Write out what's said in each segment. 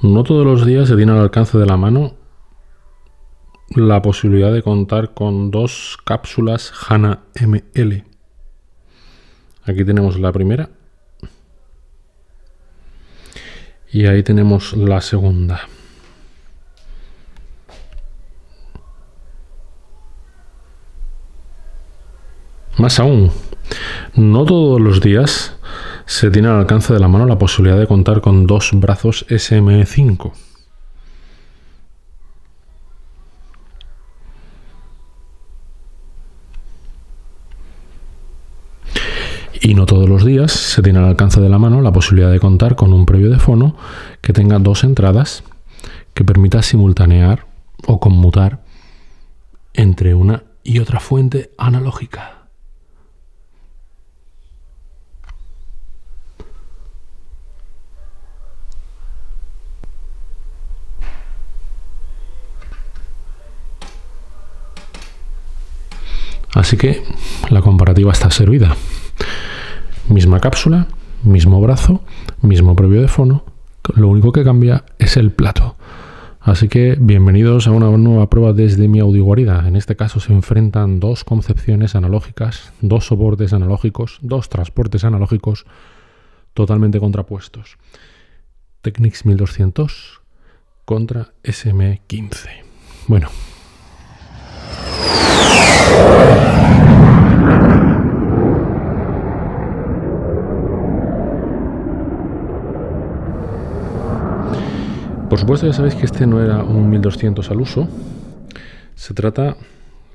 No todos los días se tiene al alcance de la mano la posibilidad de contar con 2 cápsulas HANA ML. Aquí tenemos la primera y ahí tenemos la segunda. Más aún, no todos los días se tiene al alcance de la mano la posibilidad de contar con 2 brazos SME5. Y no todos los días se tiene al alcance de la mano la posibilidad de contar con un previo de fono que tenga 2 entradas que permita simultanear o conmutar entre una y otra fuente analógica. Así que la comparativa está servida. Misma cápsula, mismo brazo, mismo previo de fono, lo único que cambia es el plato. Así que bienvenidos a una nueva prueba desde mi audioguarida. En este caso se enfrentan 2 concepciones analógicas, 2 soportes analógicos, 2 transportes analógicos totalmente contrapuestos. Technics 1200 contra SME15. Bueno. Por supuesto, ya sabéis que este no era un 1200 al uso. Se trata,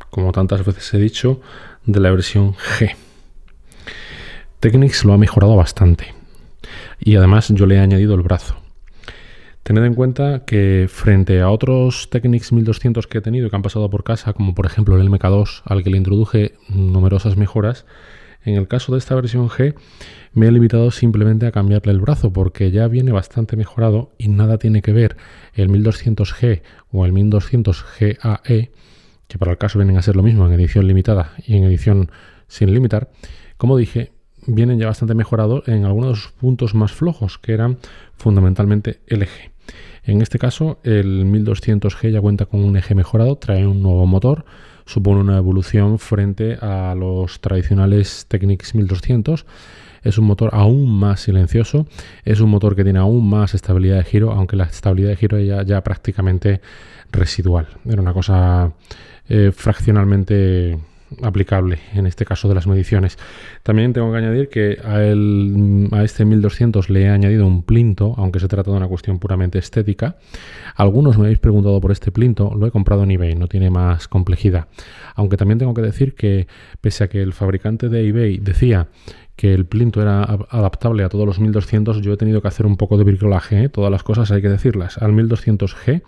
como tantas veces he dicho, de la versión G. Technics lo ha mejorado bastante. Y además yo le he añadido el brazo. Tened en cuenta que frente a otros Technics 1200 que he tenido y que han pasado por casa, como por ejemplo el MK2, al que le introduje numerosas mejoras, en el caso de esta versión G me he limitado simplemente a cambiarle el brazo porque ya viene bastante mejorado y nada tiene que ver el 1200G o el 1200GAE, que para el caso vienen a ser lo mismo en edición limitada y en edición sin limitar. Como dije, vienen ya bastante mejorados en algunos de sus puntos más flojos, que eran fundamentalmente el eje. En este caso, el 1200G ya cuenta con un eje mejorado, trae un nuevo motor, supone una evolución frente a los tradicionales Technics 1200. Es un motor aún más silencioso, es un motor que tiene aún más estabilidad de giro, aunque la estabilidad de giro ya prácticamente residual. Era una cosa fraccionalmente aplicable en este caso de las mediciones. También tengo que añadir que a este 1200 le he añadido un plinto, aunque se trata de una cuestión puramente estética. Algunos me habéis preguntado por este plinto, lo he comprado en eBay, no tiene más complejidad. Aunque también tengo que decir que pese a que el fabricante de eBay decía que el plinto era adaptable a todos los 1200, yo he tenido que hacer un poco de bricolaje, Todas las cosas hay que decirlas. Al 1200G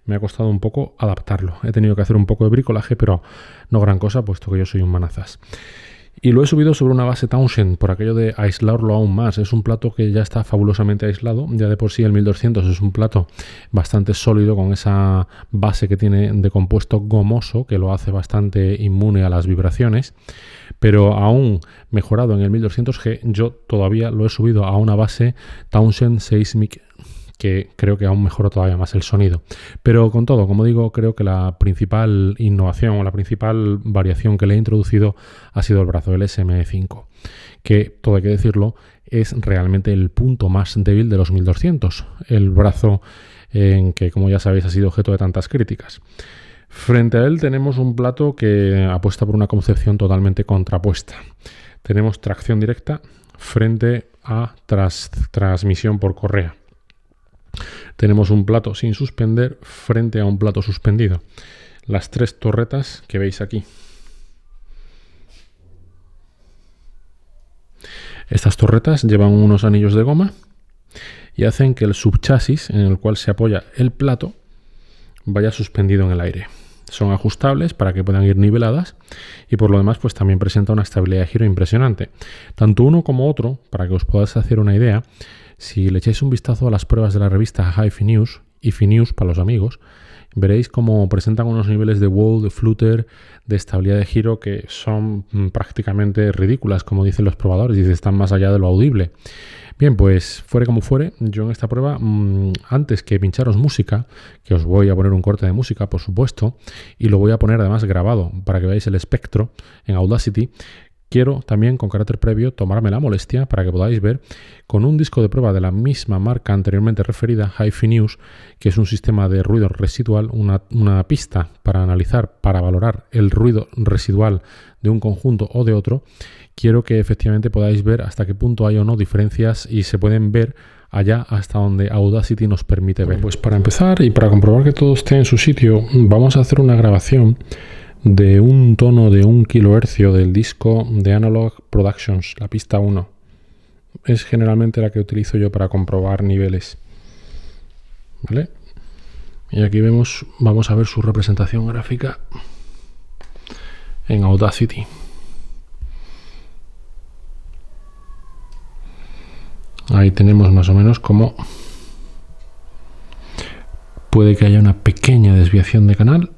me ha costado un poco adaptarlo. He tenido que hacer un poco de bricolaje, pero no gran cosa, puesto que yo soy un manazas. Y lo he subido sobre una base Townsend, por aquello de aislarlo aún más. Es un plato que ya está fabulosamente aislado. Ya de por sí el 1200 es un plato bastante sólido, con esa base que tiene de compuesto gomoso, que lo hace bastante inmune a las vibraciones. Pero aún mejorado en el 1200G, yo todavía lo he subido a una base Townsend Seismic, que creo que aún mejora todavía más el sonido. Pero con todo, como digo, creo que la principal innovación o la principal variación que le he introducido ha sido el brazo, el SME5, que, todo hay que decirlo, es realmente el punto más débil de los 1200. El brazo en que, como ya sabéis, ha sido objeto de tantas críticas. Frente a él tenemos un plato que apuesta por una concepción totalmente contrapuesta. Tenemos tracción directa frente a transmisión por correa. Tenemos un plato sin suspender frente a un plato suspendido. Las 3 torretas que veis aquí. Estas torretas llevan unos anillos de goma y hacen que el subchasis en el cual se apoya el plato vaya suspendido en el aire. Son ajustables para que puedan ir niveladas y por lo demás pues también presenta una estabilidad de giro impresionante. Tanto uno como otro, para que os podáis hacer una idea, si le echáis un vistazo a las pruebas de la revista HiFi News Ify News para los amigos, veréis cómo presentan unos niveles de wow, de flutter, de estabilidad de giro que son prácticamente ridículas, como dicen los probadores, y están más allá de lo audible. Bien, pues fuere como fuere, yo en esta prueba, antes que pincharos música, que os voy a poner un corte de música, por supuesto, y lo voy a poner además grabado para que veáis el espectro en Audacity, quiero también, con carácter previo, tomarme la molestia para que podáis ver con un disco de prueba de la misma marca anteriormente referida, Ify News, que es un sistema de ruido residual, una pista para analizar, para valorar el ruido residual de un conjunto o de otro. Quiero que efectivamente podáis ver hasta qué punto hay o no diferencias y se pueden ver allá hasta donde Audacity nos permite ver. Pues para empezar y para comprobar que todo esté en su sitio, vamos a hacer una grabación de un tono de 1 kHz del disco de Analog Productions, la pista 1. Es generalmente la que utilizo yo para comprobar niveles. ¿Vale? Y aquí vamos a ver su representación gráfica en Audacity. Ahí tenemos más o menos cómo puede que haya una pequeña desviación de canal.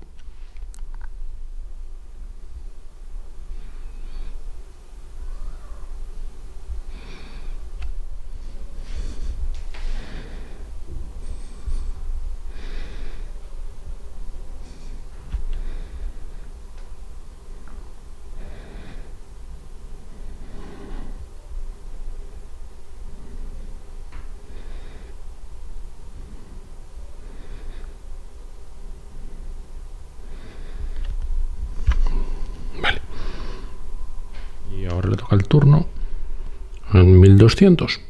Y ahora le toca el turno en 1200.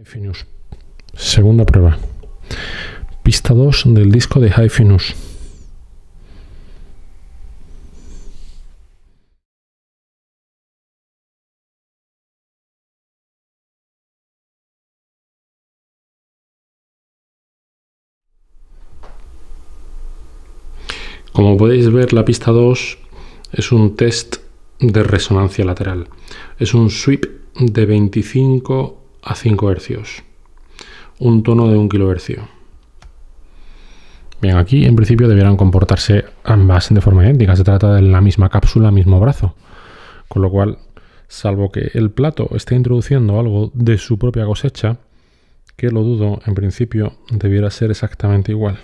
Ify News. Segunda prueba. Pista 2 del disco de Ify News. Como podéis ver, la pista 2 es un test de resonancia lateral. Es un sweep de 25 a 5 Hz. Un tono de 1 kHz. Bien, aquí en principio debieran comportarse ambas de forma idéntica. Se trata de la misma cápsula, mismo brazo. Con lo cual, salvo que el plato esté introduciendo algo de su propia cosecha, que lo dudo, en principio debiera ser exactamente igual.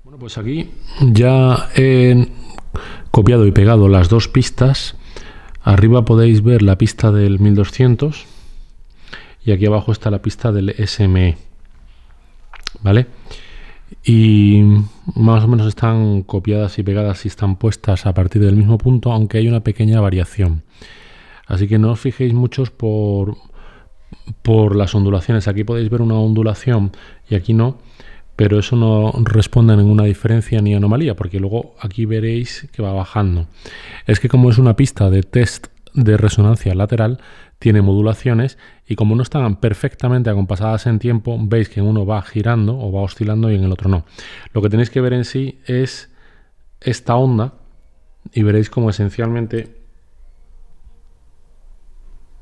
Bueno, pues aquí ya he copiado y pegado las dos pistas. Arriba podéis ver la pista del 1200 y aquí abajo está la pista del SME. ¿Vale? Y más o menos están copiadas y pegadas y están puestas a partir del mismo punto, aunque hay una pequeña variación. Así que no os fijéis muchos por las ondulaciones. Aquí podéis ver una ondulación y aquí no, pero eso no responde a ninguna diferencia ni anomalía, porque luego aquí veréis que va bajando. Es que como es una pista de test de resonancia lateral, tiene modulaciones y como no están perfectamente acompasadas en tiempo, veis que en uno va girando o va oscilando y en el otro no. Lo que tenéis que ver en sí es esta onda y veréis como esencialmente,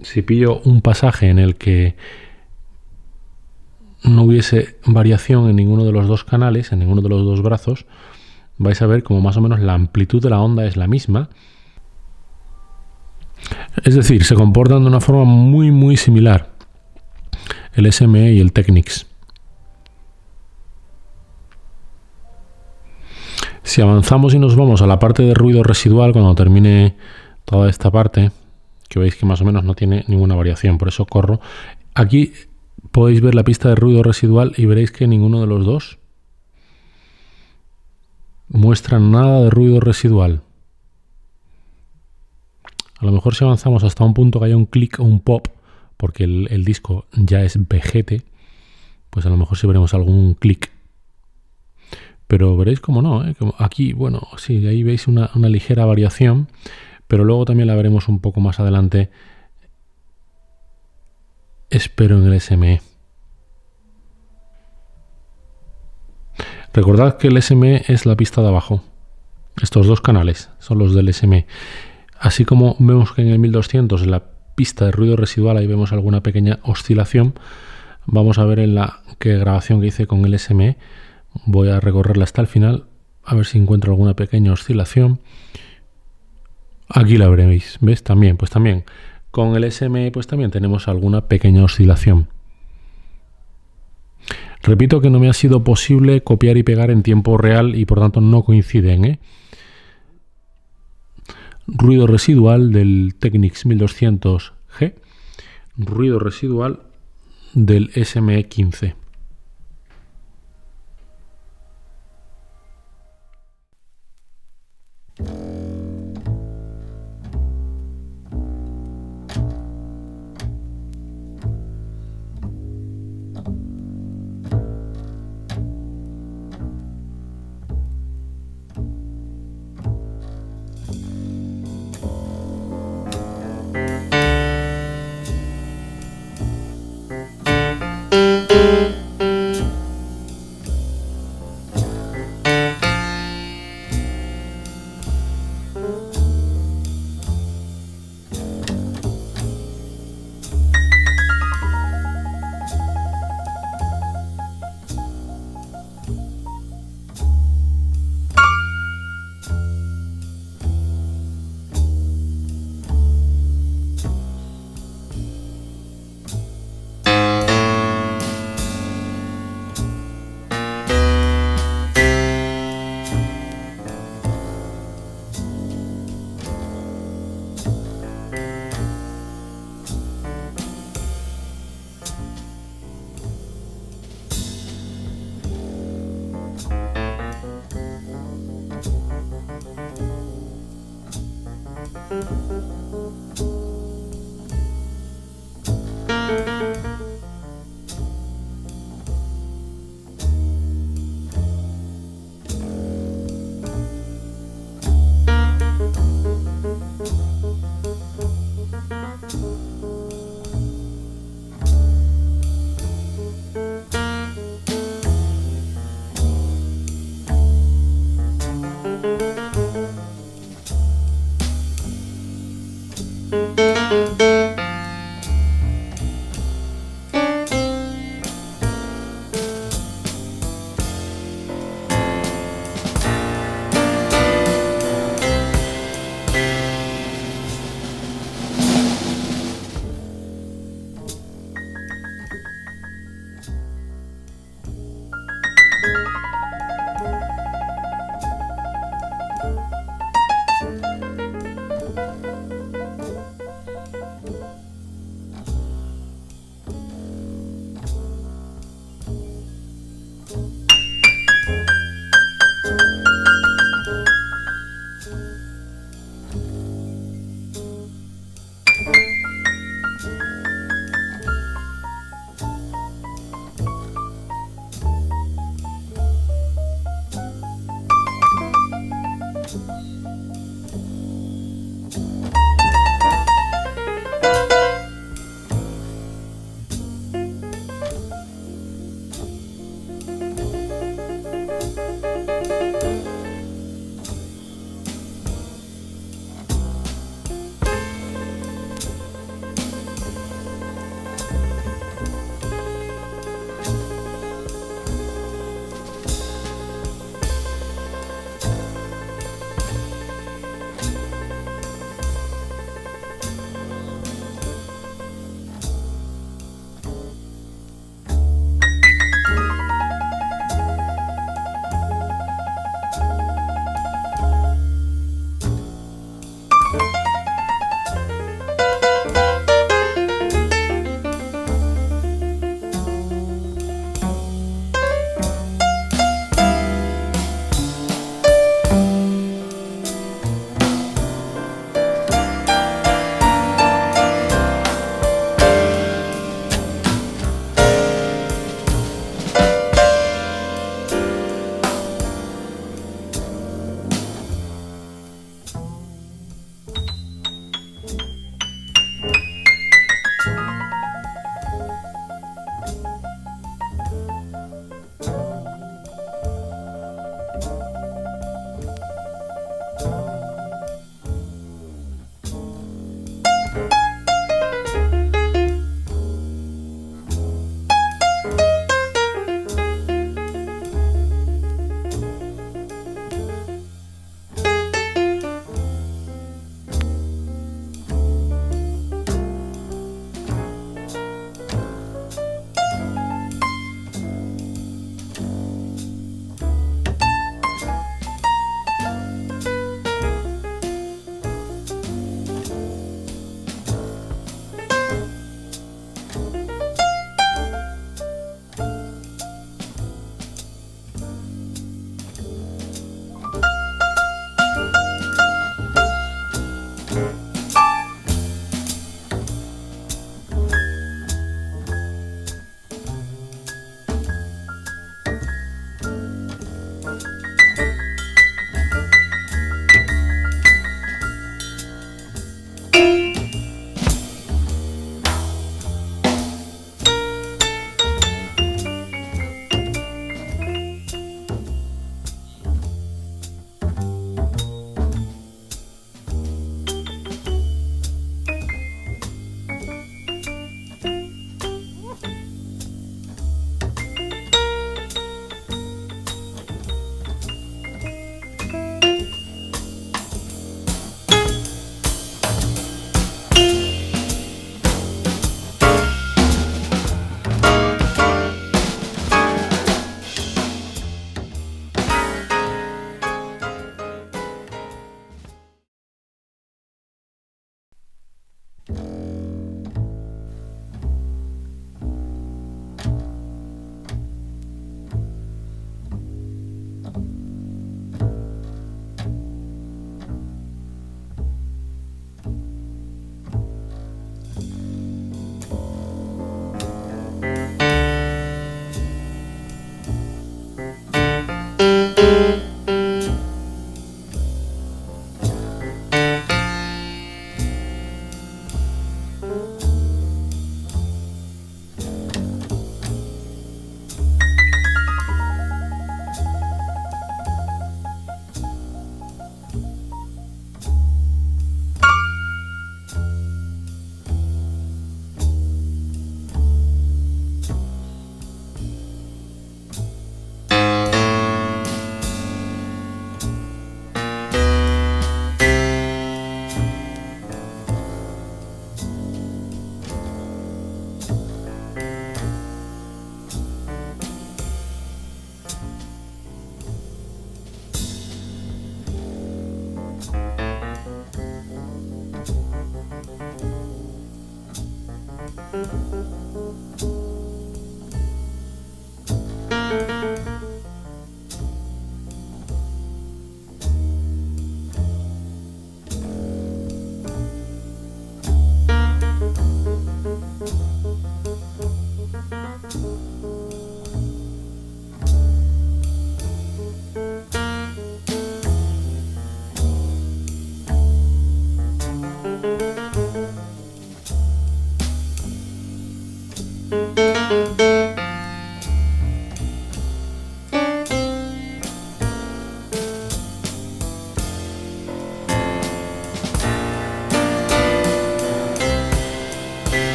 si pillo un pasaje en el que no hubiese variación en ninguno de los dos canales, en ninguno de los dos brazos, vais a ver como más o menos la amplitud de la onda es la misma. Es decir, se comportan de una forma muy similar el SME y el Technics. Si avanzamos y nos vamos a la parte de ruido residual, cuando termine toda esta parte, que veis que más o menos no tiene ninguna variación, por eso corro. Aquí podéis ver la pista de ruido residual y veréis que ninguno de los dos muestra nada de ruido residual. A lo mejor si avanzamos hasta un punto que haya un clic o un pop, porque el disco ya es vejete, pues a lo mejor sí veremos algún clic. Pero veréis como no, ¿eh? Como aquí, bueno, sí, ahí veis una ligera variación, pero luego también la veremos un poco más adelante, espero, en el SME. Recordad que el SME es la pista de abajo. Estos dos canales son los del SME. Así como vemos que en el 1200 en la pista de ruido residual ahí vemos alguna pequeña oscilación, vamos a ver en la grabación que hice con el SME. Voy a recorrerla hasta el final, a ver si encuentro alguna pequeña oscilación. Aquí la veréis, ¿ves? También, pues también. Con el SME pues también tenemos alguna pequeña oscilación. Repito que no me ha sido posible copiar y pegar en tiempo real y por tanto no coinciden, ¿eh? Ruido residual del Technics 1200G, ruido residual del SME 15.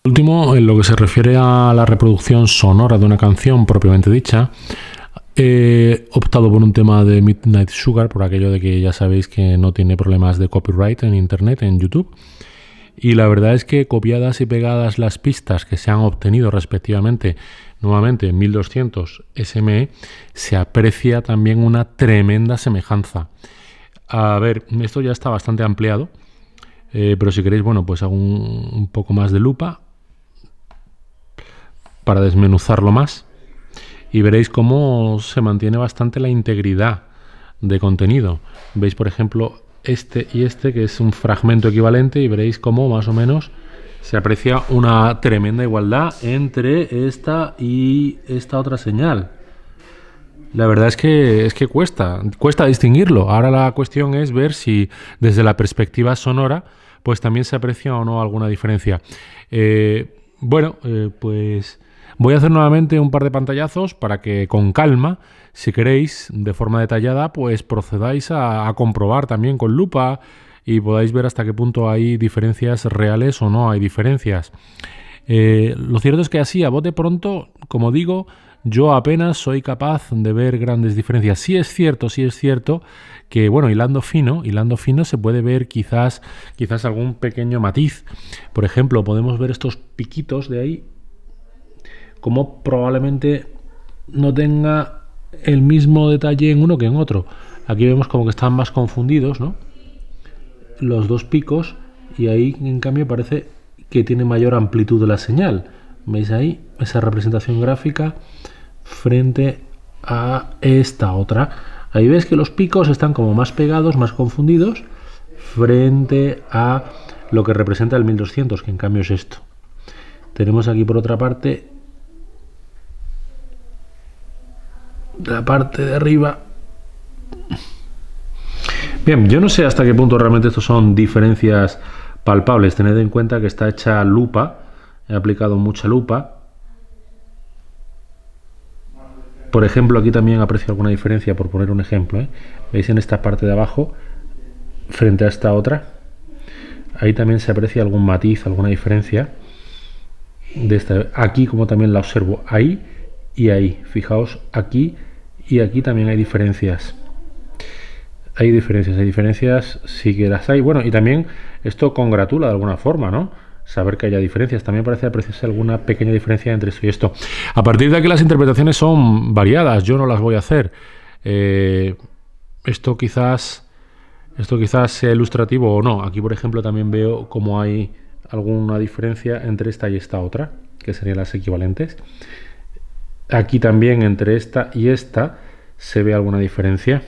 Último, en lo que se refiere a la reproducción sonora de una canción propiamente dicha, he optado por un tema de Midnight Sugar, por aquello de que ya sabéis que no tiene problemas de copyright en internet, en YouTube. Y la verdad es que copiadas y pegadas las pistas que se han obtenido respectivamente, nuevamente en 1200 SME, se aprecia también una tremenda semejanza. A ver, esto ya está bastante ampliado, pero si queréis, bueno, pues hago un poco más de lupa para desmenuzarlo más y veréis cómo se mantiene bastante la integridad de contenido. Veis, por ejemplo, este y este, que es un fragmento equivalente, y veréis cómo más o menos se aprecia una tremenda igualdad entre esta y esta otra señal. La verdad es que cuesta distinguirlo. Ahora la cuestión es ver si desde la perspectiva sonora pues también se aprecia o no alguna diferencia. Pues voy a hacer nuevamente un par de pantallazos para que con calma, si queréis, de forma detallada, pues procedáis a comprobar también con lupa y podáis ver hasta qué punto hay diferencias reales o no hay diferencias. Lo cierto es que así, a bote pronto, como digo, yo apenas soy capaz de ver grandes diferencias. Sí es cierto que, bueno, hilando fino se puede ver quizás algún pequeño matiz. Por ejemplo, podemos ver estos piquitos de ahí, como probablemente no tenga el mismo detalle en uno que en otro. Aquí vemos como que están más confundidos, ¿no?, los dos picos, y ahí en cambio parece que tiene mayor amplitud de la señal. ¿Veis ahí esa representación gráfica frente a esta otra? Ahí ves que los picos están como más pegados, más confundidos, frente a lo que representa el 1200, que en cambio es esto. Tenemos aquí por otra parte la parte de arriba. Bien, yo no sé hasta qué punto realmente estos son diferencias palpables. Tened en cuenta que está hecha lupa, he aplicado mucha lupa. Por ejemplo, aquí también aprecio alguna diferencia, por poner un ejemplo, ¿eh? ¿Veis en esta parte de abajo, frente a esta otra? Ahí también se aprecia algún matiz, alguna diferencia. De esta. Aquí, como también la observo, ahí y ahí. Fijaos, aquí y aquí también hay diferencias. Hay diferencias, sí que las hay. Bueno, y también esto congratula de alguna forma, ¿no? Saber que haya diferencias. También parece apreciarse alguna pequeña diferencia entre esto y esto. A partir de aquí las interpretaciones son variadas. Yo no las voy a hacer. Esto quizás sea ilustrativo o no. Aquí, por ejemplo, también veo cómo hay alguna diferencia entre esta y esta otra, que serían las equivalentes. Aquí también entre esta y esta se ve alguna diferencia.